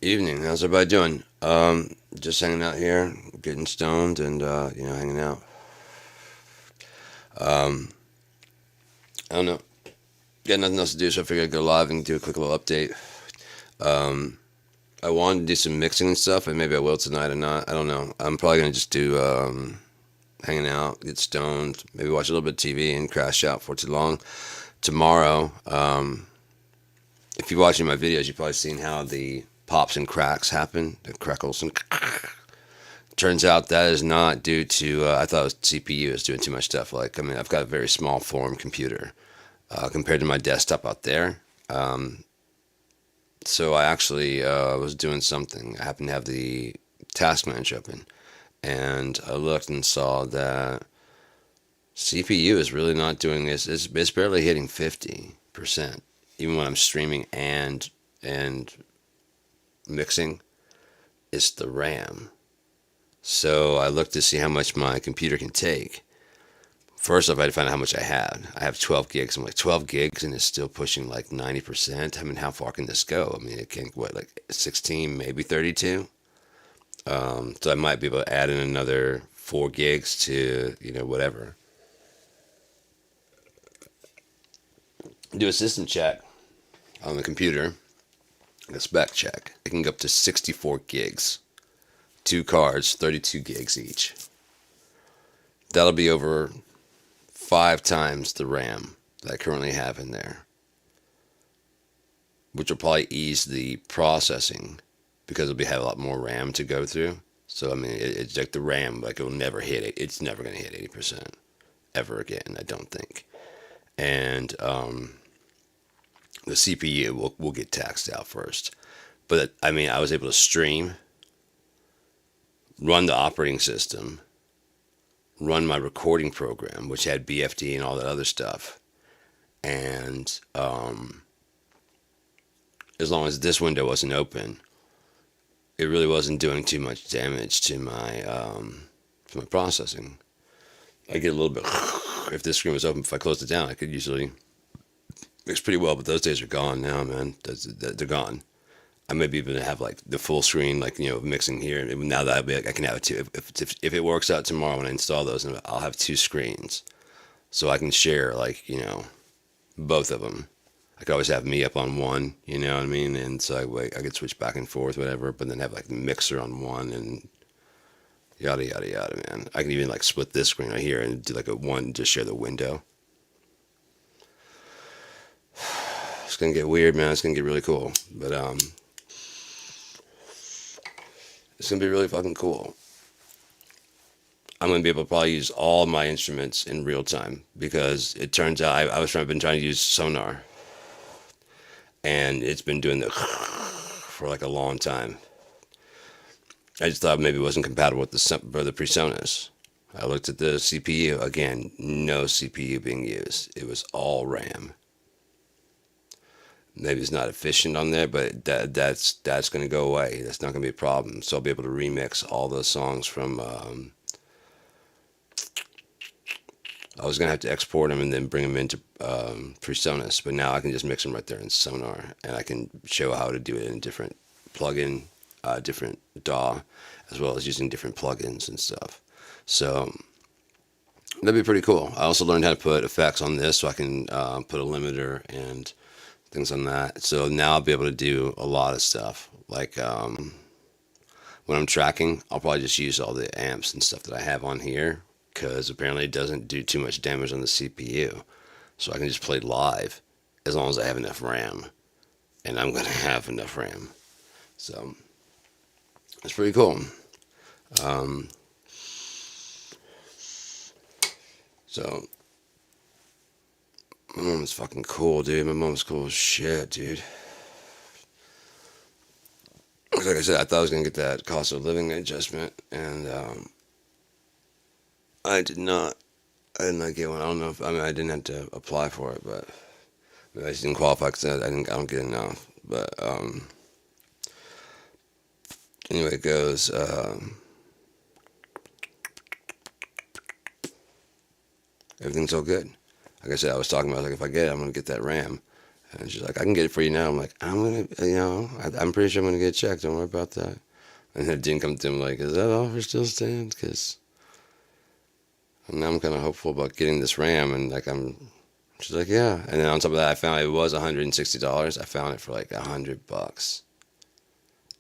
Evening. How's everybody doing? Just hanging out here, getting stoned, and hanging out. Um, I don't know. Got nothing else to do, so I figured I'd go live and do a quick little update. Um, I wanted to do some mixing and stuff, and maybe I will tonight or not. I don't know. I'm probably gonna just do hanging out, get stoned, maybe watch a little bit of TV, and crash out for too long. Tomorrow, if you're watching my videos, you've probably seen how the pops and cracks happen, the crackles and turns out that is not due to. I thought it was CPU is doing too much stuff. Like, I mean, I've got a very small form computer compared to my desktop out there. Um, so I actually was doing something. I happened to have the task manager open, and I looked and saw that CPU is really not doing this. It's barely hitting 50%, even when I'm streaming and mixing. It's the RAM. So I looked to see how much my computer can take. First off, I had to find out how much I had. I have 12 gigs. I'm like, 12 gigs and it's still pushing like 90%. I mean, how far can this go? I mean, it can, what, like 16, maybe 32? So I might be able to add in another 4 gigs to, whatever. Do a system check on the computer, a spec check. It can go up to 64 gigs. Two cards, 32 gigs each. That'll be over 5 times the RAM that I currently have in there, which will probably ease the processing because it'll have a lot more RAM to go through. So I mean, it's like the RAM, like it'll never hit it. It's never going to hit 80% ever again. I don't think. And the CPU will get taxed out first. But I mean, I was able to stream, run the operating system, run my recording program, which had BFD and all that other stuff. And as long as this window wasn't open, it really wasn't doing too much damage to my processing. I get a little bit if this screen was open. If I closed it down, I could usually mix pretty well. But those days are gone now, man. They're gone. I maybe even have like the full screen, like mixing here. Now that I can have it too. If it works out tomorrow when I install those, I'll have 2 screens, so I can share like both of them. I could always have me up on one, you know what I mean, and so I could switch back and forth, whatever. But then have like the mixer on one and yada yada yada, man. I can even like split this screen right here and do like a one, just share the window. It's gonna get weird, man. It's gonna get really cool, but it's gonna be really fucking cool. I'm gonna be able to probably use all my instruments in real time because it turns out I've been trying to use Sonar and it's been doing the for like a long time. I just thought maybe it wasn't compatible with the PreSonus. I looked at the CPU again, no CPU being used. It was all RAM. Maybe it's not efficient on there, but that's going to go away. That's not going to be a problem. So I'll be able to remix all those songs from. I was going to have to export them and then bring them into PreSonus, but now I can just mix them right there in Sonar, and I can show how to do it in different plugin, different DAW, as well as using different plugins and stuff. So that'd be pretty cool. I also learned how to put effects on this, so I can put a limiter and things on that. So now I'll be able to do a lot of stuff. Like when I'm tracking, I'll probably just use all the amps and stuff that I have on here because apparently it doesn't do too much damage on the CPU. So I can just play live as long as I have enough RAM. And I'm going to have enough RAM. So it's pretty cool. Um, so my mom's fucking cool, dude. My mom's cool as shit, dude. Like I said, I thought I was gonna get that cost of living adjustment, and I did not. I did not get one. I don't know if I didn't have to apply for it, but maybe I just didn't qualify because I didn't. I don't get enough. But anyway, it goes. Everything's all good. Like I said, I was talking about like if I get it, I'm gonna get that RAM, And she's like, I can get it for you now. I'm like, I'm pretty sure I'm gonna get a check. Don't worry about that. And then Dean comes to him like, is that offer still stand? Because now I'm kind of hopeful about getting this RAM. And like, she's like, yeah. And then on top of that, I found it was $160. I found it for like $100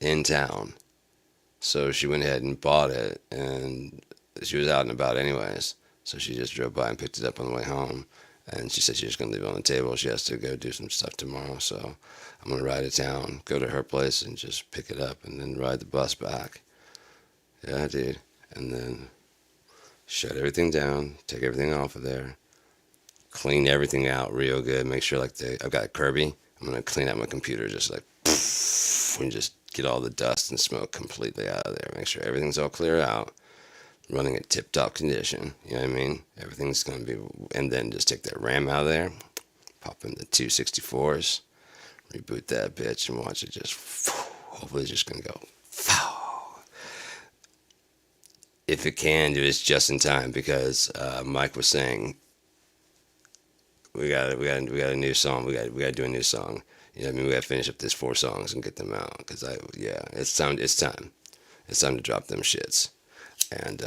in town. So she went ahead and bought it, and she was out and about anyways. So she just drove by and picked it up on the way home. And she said she's just gonna leave it on the table. She has to go do some stuff tomorrow. So I'm gonna ride to town, go to her place, and just pick it up, and then ride the bus back. Yeah, dude. And then shut everything down, take everything off of there, clean everything out real good. Make sure I've got a Kirby. I'm gonna clean out my computer just like and just get all the dust and smoke completely out of there. Make sure everything's all clear out, running at tip-top condition. You know what I mean? Everything's gonna be, and then just take that RAM out of there, pop in the 264s, reboot that bitch, and watch it just. Hopefully, it's just gonna go. If it can, do it's just in time because Mike was saying we got a new song. We got to do a new song. You know what I mean? We got to finish up these 4 songs and get them out because it's time. It's time. It's time to drop them shits. And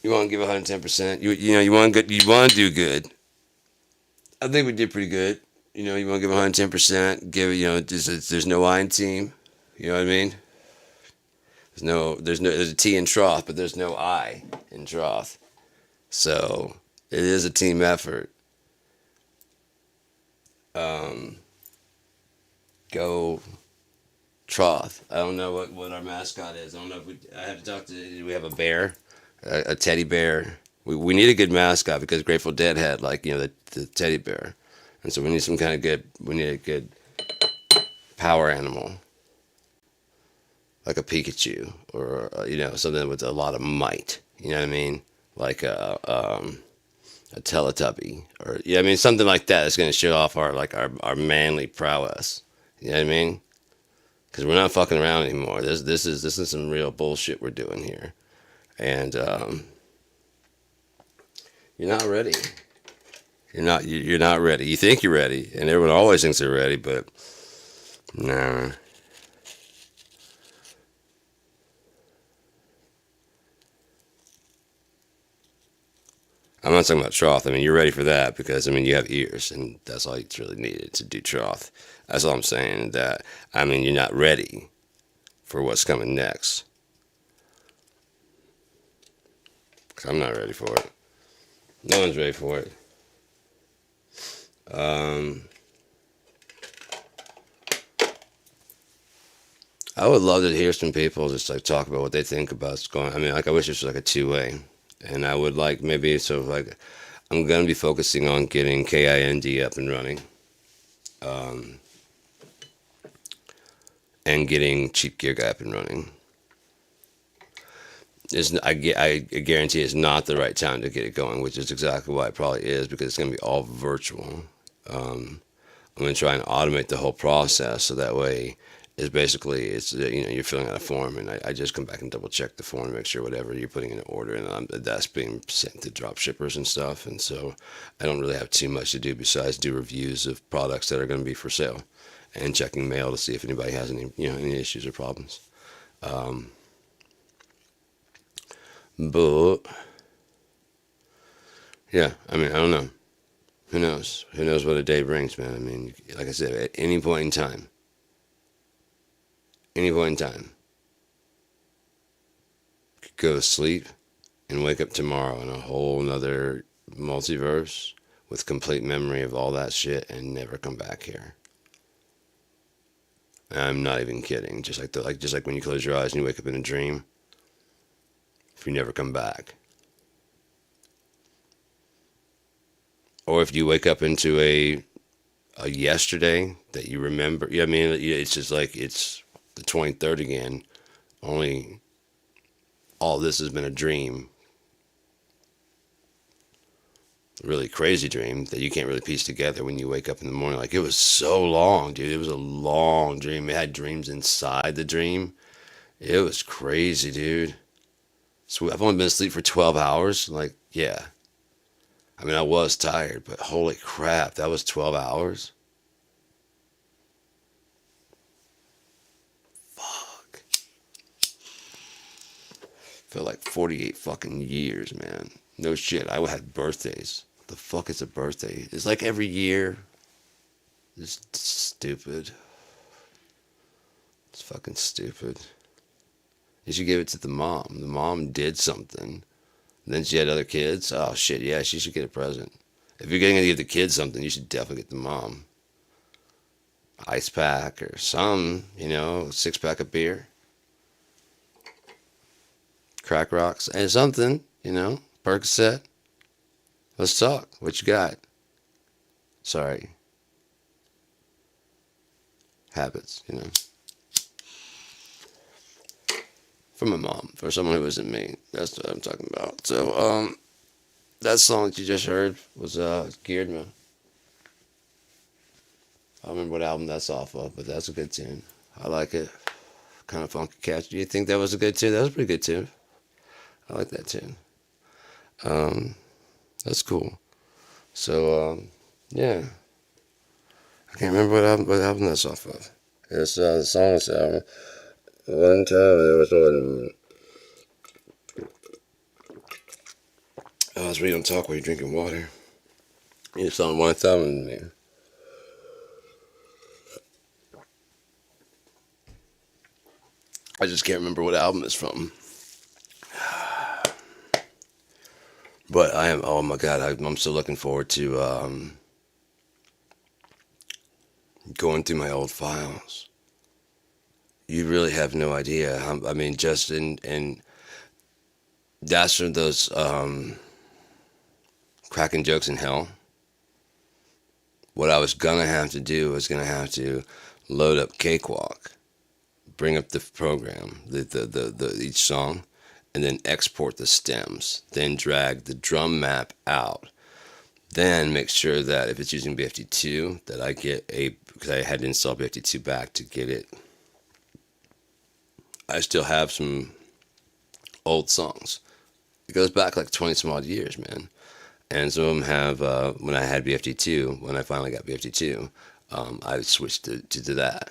you want to give 110%. You want good. You want to do good. I think we did pretty good. You want to give 110%. Give there's no I in team. You know what I mean? There's a T in trough, but there's no I in trough. So it is a team effort. Go trough. I don't know what our mascot is. I don't know if I have to talk to. Do we have a bear, a teddy bear? We need a good mascot because Grateful Dead had the teddy bear, and so we need some kind of good. We need a good power animal, like a Pikachu or something with a lot of might. You know what I mean? Like a Teletubby or something like that. That's going to show off our manly prowess. You know what I mean? Because we're not fucking around anymore. This is some real bullshit we're doing here, and you're not ready. You're not ready. You think you're ready, and everyone always thinks they're ready, but nah. I'm not talking about trough. I mean, you're ready for that because you have ears, and that's all it's really needed to do trough. That's all I'm saying. You're not ready for what's coming next. 'Cause I'm not ready for it. No one's ready for it. I would love to hear some people just talk about what they think about what's going. I wish this was a two-way, and I would maybe I'm gonna be focusing on getting KIND up and running, and getting Cheap Gear Guy up and running. I guarantee it's not the right time to get it going, which is exactly why it probably is because it's gonna be all virtual. I'm gonna try and automate the whole process so that way it's you're filling out a form and I just come back and double check the form, make sure whatever you're putting in an order and that's being sent to drop shippers and stuff. And so I don't really have too much to do besides do reviews of products that are going to be for sale and checking mail to see if anybody has any issues or problems. But yeah, I don't know. Who knows? Who knows what a day brings, man? Like I said, at any point in time, you could go to sleep and wake up tomorrow in a whole nother multiverse with complete memory of all that shit and never come back here. And I'm not even kidding. Just like when you close your eyes and you wake up in a dream, if you never come back. Or if you wake up into a yesterday that you remember, it's just like it's the 23rd again, only all this has been a dream, a really crazy dream that you can't really piece together when you wake up in the morning. Like it was so long, dude. It was a long dream. It had dreams inside the dream. It was crazy, dude. So I've only been asleep for 12 hours. Like, yeah. I mean, I was tired, but holy crap, that was 12 hours. Fuck. Felt like 48 fucking years, man. No shit. I had birthdays. What the fuck is a birthday? It's like every year. It's stupid. It's fucking stupid. You should give it to the mom. The mom did something. Then she had other kids. Oh shit, yeah, she should get a present. If you're going to give the kids something, you should definitely get the mom. Ice pack or some, 6-pack of beer. Crack rocks and something, Percocet. Let's talk. What you got? Sorry. Habits, From my mom, for someone who isn't me. That's what I'm talking about. So, that song that you just heard was Geared Me. I don't remember what album that's off of, but that's a good tune. I like it. Kind of funky catchy. Do you think that was a good tune? That was a pretty good tune. I like that tune. That's cool. So, yeah. I can't remember what album that's off of. It's the Songs album. One time it was on. I was reading talk while you're drinking water. It's on one time, man. I just can't remember what album it's from. But I am. Oh my god, I'm still looking forward to going through my old files. You really have no idea. I mean, just in that's from those cracking jokes in hell. What I was gonna have to do was gonna have to load up Cakewalk, bring up the program, the each song, and then export the stems. Then drag the drum map out. Then make sure that if it's using B52, that I get because I had to install B52 back to get it. I still have some old songs. It goes back like 20 some odd years, man. And some of them have, when I had BFD2, when I finally got BFD2, I switched to that.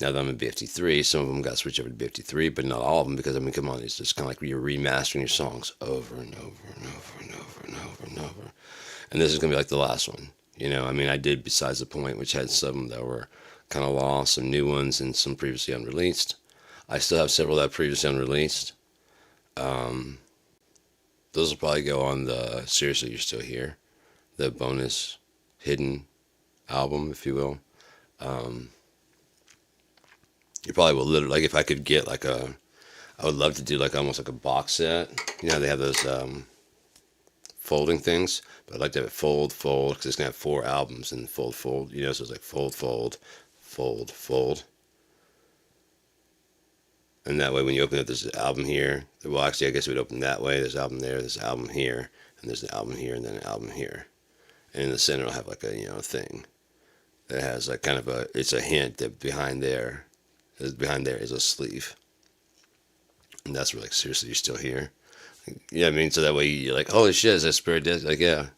Now that I'm in BFD3, some of them got switched over to BFD3, but not all of them, because I mean, come on, it's just kind of like you're remastering your songs over and over and over and over and over and over. And this is going to be like the last one. I mean, I did Besides the Point, which had some that were kind of lost, some new ones, and some previously unreleased. I still have several that are previously unreleased. Those will probably go on the Seriously You're Still Here, the bonus hidden album, if you will. You probably will literally, like, if I could get like I would love to do like almost like a box set. They have those folding things, but I'd like to have it fold, because it's going to have 4 albums and fold, so it's like fold, fold, fold, fold. And that way, when you open up this album here, well, actually, I guess it would open that way. There's an album there, there's an album here, and there's an album here, and then an album here. And in the center, it'll have like a, thing that has like kind of it's a hint that behind there is a sleeve. And that's where, like, Seriously, You're Still Here. I mean, so that way you're like, holy shit, is that Spirit Disc? Like, yeah.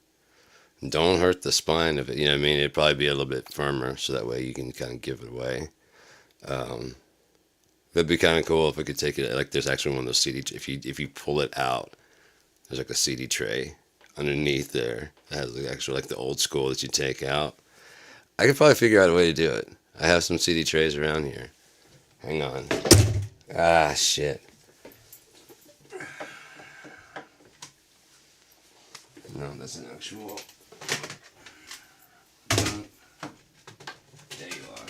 Don't hurt the spine of it, I mean? It'd probably be a little bit firmer, so that way you can kind of give it away. That'd be kind of cool if we could take it. Like, there's actually one of those CD. If you pull it out, there's like a CD tray underneath there that has like actually like the old school that you take out. I could probably figure out a way to do it. I have some CD trays around here. Hang on. Ah, shit. No, that's an actual. There you are.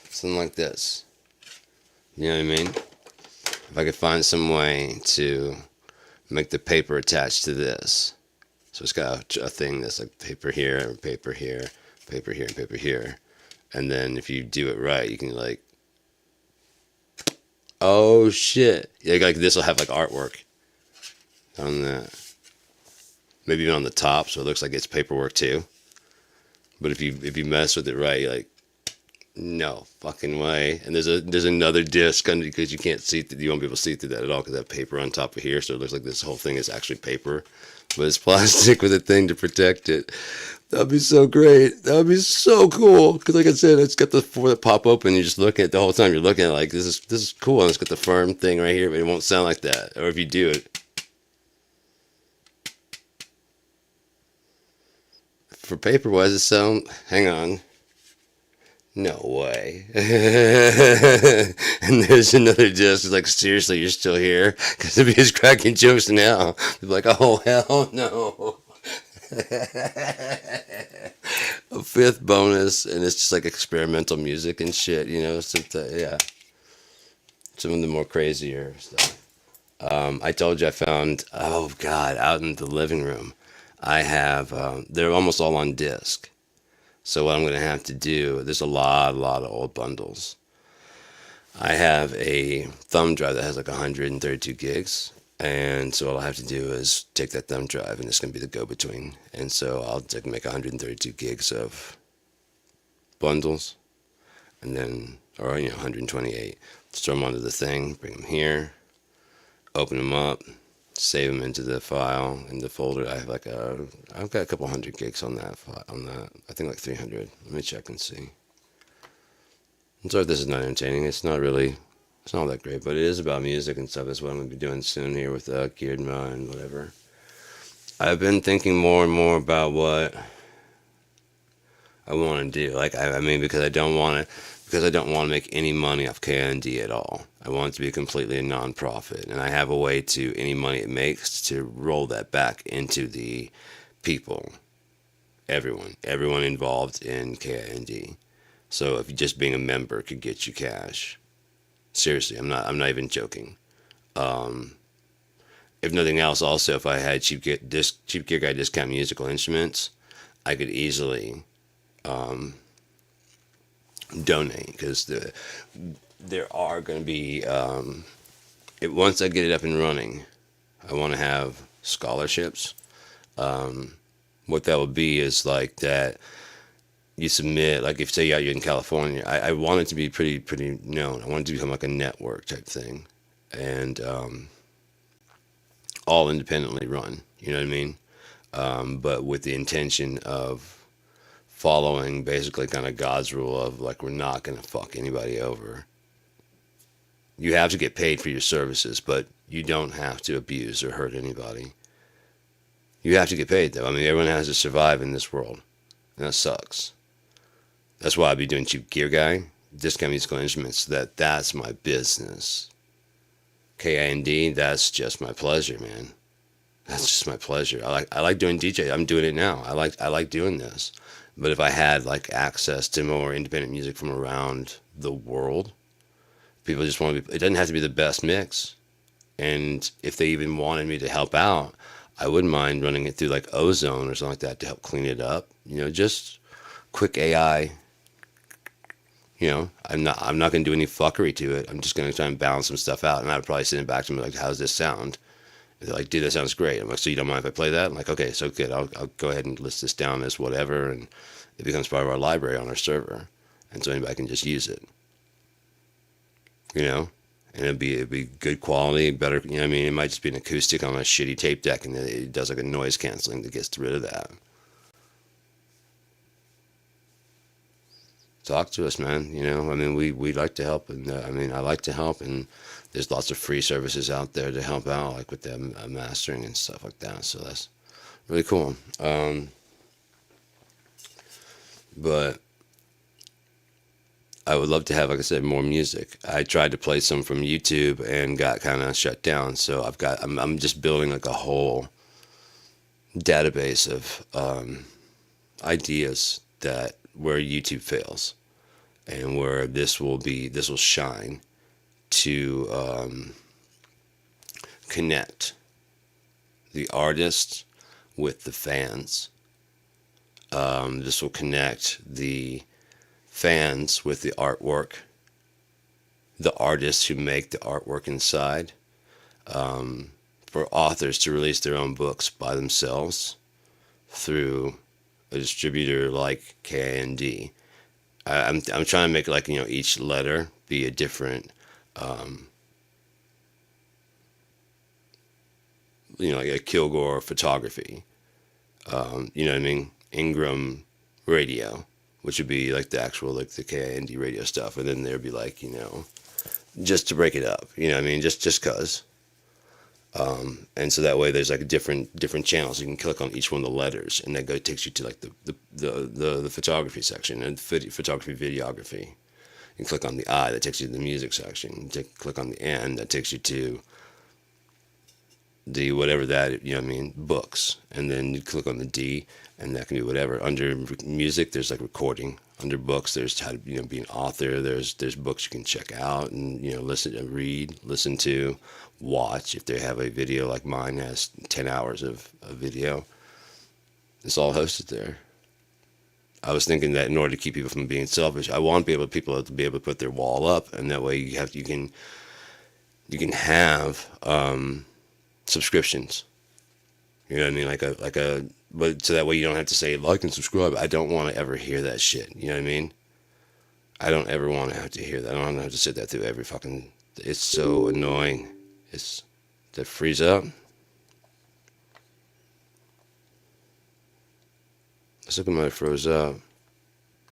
Something like this. You know what I mean? If I could find some way to make the paper attached to this. So it's got a thing that's like paper here, and paper here, paper here, and paper here. And then if you do it right, you can like, oh shit. Yeah, like this will have like artwork on that. Maybe even on the top, so it looks like it's paperwork too. But if you mess with it right, like, No fucking way. And there's another disc under because you can't see you won't be able to see through that at all because that paper on top of here, so it looks like this whole thing is actually paper, but it's plastic with a thing to protect it. That'd be so great. That would be so cool. Because like I said, it's got the four that pop open. You just look at it the whole time. You're looking at it like this is cool. And it's got the firm thing right here, but it won't sound like that. Or if you do it for paper, why does it sound? Hang on. No way. And there's another disc. It's like, seriously, you're still here? Because if he's cracking jokes now, they'd be like, oh, hell no. A fifth bonus, and it's just like experimental music and shit, you know? Yeah, some of the more crazier stuff. I told you I found, oh, God, out in the living room. I have, they're almost all on disc. So what I'm going to have to do, there's a lot of old bundles. I have a thumb drive that has like 132 gigs. And so what I'll have to do is take that thumb drive and it's going to be the go-between. And so I'll make 132 gigs of bundles and then, or 128. Throw them onto the thing, bring them here, open them up, save them into the file in the folder. I've got a couple hundred gigs on that I think like 300. Let me check and see. I'm sorry if this is not entertaining. It's not all that great, but it is about music and stuff. That's what I'm going to be doing soon here with Gearedma and whatever. I've been thinking more and more about what I want to do. Like, I mean, because I don't want to make any money off KND at all. I want it to be completely a non-profit, and I have a way to any money it makes to roll that back into the people, everyone involved in KIND. So if just being a member could get you cash, seriously, I'm not even joking. If nothing else, also if I had cheap gear guy discount musical instruments, I could easily donate because there are going to be once I get it up and running, I want to have scholarships. What that would be is like that you submit, like if say you're in California, I want it to be pretty known. I want it to become like a network type thing, and all independently run. You know what I mean? But with the intention of following basically kind of God's rule of like we're not gonna fuck anybody over. You have to get paid for your services, but you don't have to abuse or hurt anybody. You have to get paid though. I mean, everyone has to survive in this world, and that sucks. That's why I'd be doing cheap gear guy, discount musical instruments. That's my business. KIND, that's just my pleasure, man. That's just my pleasure. I like doing DJ. I'm doing it now. I like doing this. But if I had like access to more independent music from around the world, people just want to be. It doesn't have to be the best mix. And if they even wanted me to help out, I wouldn't mind running it through like Ozone or something like that to help clean it up. Just quick AI. I'm not going to do any fuckery to it. I'm just going to try and balance some stuff out. And I would probably send it back to them like, how's this sound? And they're like, dude, that sounds great. I'm like, so you don't mind if I play that? I'm like, okay, so good. I'll go ahead and list this down as whatever. And it becomes part of our library on our server. And so anybody can just use it. And it'd be good quality, better, I mean, it might just be an acoustic on a shitty tape deck and it does like a noise canceling that gets rid of that. Talk to us, man. I mean, we like to help, and I like to help, and there's lots of free services out there to help out, like with the mastering and stuff like that. So that's really cool. But I would love to have, like I said, more music. I tried to play some from YouTube and got kind of shut down. So I'm just building like a whole database of ideas that where YouTube fails and where this will shine to connect the artist with the fans. This will connect the fans with the artwork, the artists who make the artwork inside, for authors to release their own books by themselves through a distributor like KIND, I'm trying to make like each letter be a different um, like a Kilgore photography. You know what I mean? Ingram radio, which would be like the actual like the KIND radio stuff, and then there'd be like just to break it up. You know what I mean? Just cause. And so that way there's like different channels. You can click on each one of the letters, and that takes you to like the photography section and photography videography. You click on the I, that takes you to the music section. You click on the N, that takes you to the whatever that what I mean, books. And then you click on the D, and that can be whatever. Under music, there's like recording. Under books, there's how to be an author. There's books you can check out and listen to, read, listen to, watch. If they have a video like mine has 10 hours of video, it's all hosted there. I was thinking that in order to keep people from being selfish, I want people to be able to put their wall up, and that way you can have subscriptions. You know what I mean? But so that way you don't have to say like and subscribe. I don't want to ever hear that shit. You know what I mean? I don't ever want to have to hear that. I don't want to have to sit that through every fucking. It's so annoying. It's that freeze up. Let's look at my froze up.